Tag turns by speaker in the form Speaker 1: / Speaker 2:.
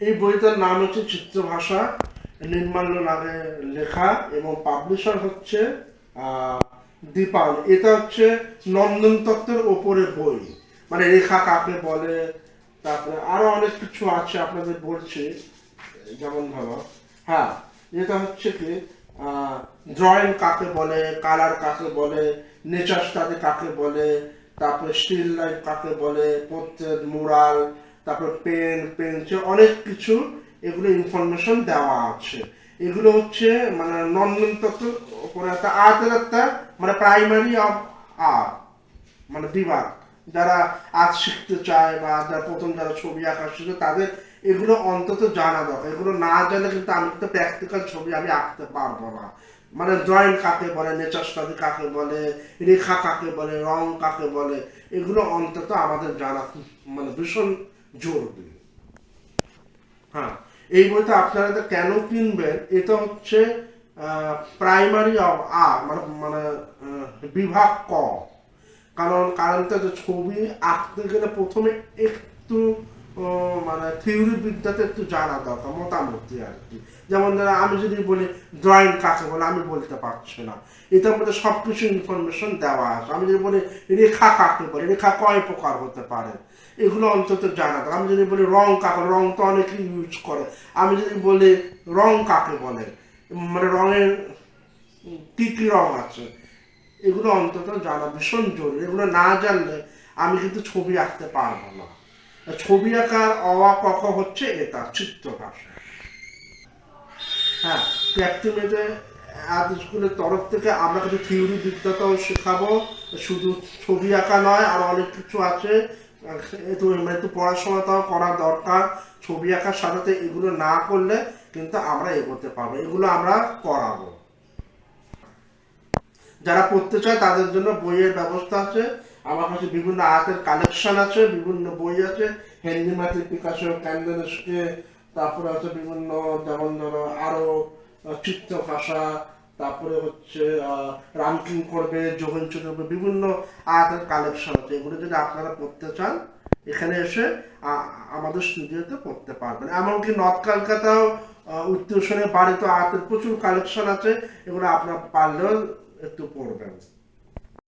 Speaker 1: এই বইটার নাম হচ্ছে চিত্রভাষা, নির্মাল্য নামে লেখা, এবং পাবলিশার হচ্ছে দীপাল। এটা হচ্ছে নন্দন তত্ত্বের ওপরে বই, মানে রেখা কাকে বলে, তারপরে আরো অনেক কিছু আছে আপনাদের বলছি। যেমন ধরো, হ্যাঁ, যেটা হচ্ছে কি ড্রয়িং কাকে বলে, কালার কাকে বলে, নেচার স্টাডি কাকে বলে, তারপরে স্টিল লাইফ কাকে বলে, পোর্ট্রেট, মুরাল, তারপরে পেন, পেন্সিল, অনেক কিছু এগুলো ইনফরমেশন দেওয়া আছে। এগুলো হচ্ছে মানে নন্দন তত্ত্ব উপরে একটা আর্টের একটা মানে প্রাইমারি অফ আর্ট মানে বিভাগ। যারা আর্ট শিখতে চায় বা যারা প্রথম যারা ছবি আঁকা শিখে তাদের এগুলো অন্তত জানা দরকার। এগুলো না জানলে কিন্তু আমি তো প্র্যাকটিক্যাল ছবি আমি আঁকতে পারবো না। মানে ড্রয়িং কাকে বলে, নেচার স্টাডি কাকে বলে, রেখা কাকে বলে, রং কাকে বলে, এগুলো অন্তত আমাদের জানা মানে ভীষণ জরুরি। হ্যাঁ, এই বইটা আপনারা তো কেন কিনবেন, এটা হচ্ছে প্রাইমারি অফ আর মানে মানে বিভাগ ক। কারণটা যে ছবি আঁকতে গেলে প্রথমে একটু মানে থিওরি বিদ্যাতে একটু জানা দরকার, মোটামুটি আর কি। যেমন ধরো আমি যদি বলি ড্রয়িং কাকে বলে, আমি বলতে পারছি না, এটার মধ্যে সব কিছু ইনফরমেশন দেওয়া আছে। আমি যদি বলি রেখা কাকে বলে, রেখা কয় প্রকার হতে পারে, এগুলো অন্তত জানা দরকার। আমি যদি বলি রং কাকে, রং তো অনেকে ইউজ করে, আমি যদি বলি রং কাকে বলে, মানে রঙের কি কি রং আছে, এগুলো অন্তত জানা ভীষণ জরুরি। এগুলো না জানলে আমি কিন্তু ছবি আঁকতে পারবো না। ছবি আঁকার ক খ হচ্ছে এটা চিত্রভাষা। হ্যাঁ, ক্যাপ্টিমেটে স্কুলের তরফ থেকে আমরা কিন্তু থিওরি বিদ্যাটাও শেখাবো, শুধু ছবি আঁকা নয়, আর অনেক কিছু আছে। একটু পড়াশোনাটাও করা দরকার। ছবি আঁকার সাথে এগুলো না করলে কিন্তু আমরা এগোতে পারবো, এগুলো আমরা করাবো। যারা পড়তে চায় তাদের জন্য বইয়ের ব্যবস্থা আছে। আমার কাছে বিভিন্ন আর্টের কালেকশন আছে, বিভিন্ন বই আছে, হেনরি ম্যাথিউ পিকাসো, ক্যান্ডেলস্কে, তারপরে আছে বিভিন্ন, যেমন ধরো আরো চিত্রভাষা, তারপরে হচ্ছে রামকিং করবে, যোগেন চৌধুরী, বিভিন্ন আর্টের কালেকশন আছে। এগুলো যদি আপনারা পড়তে চান এখানে এসে আমাদের স্টুডিওতে পড়তে পারবেন। এমনকি নর্থ কলকাতাও উত্তর বাড়িতে আর্টের প্রচুর কালেকশন আছে, এগুলো আপনার পারলেও একটু পড়বেন।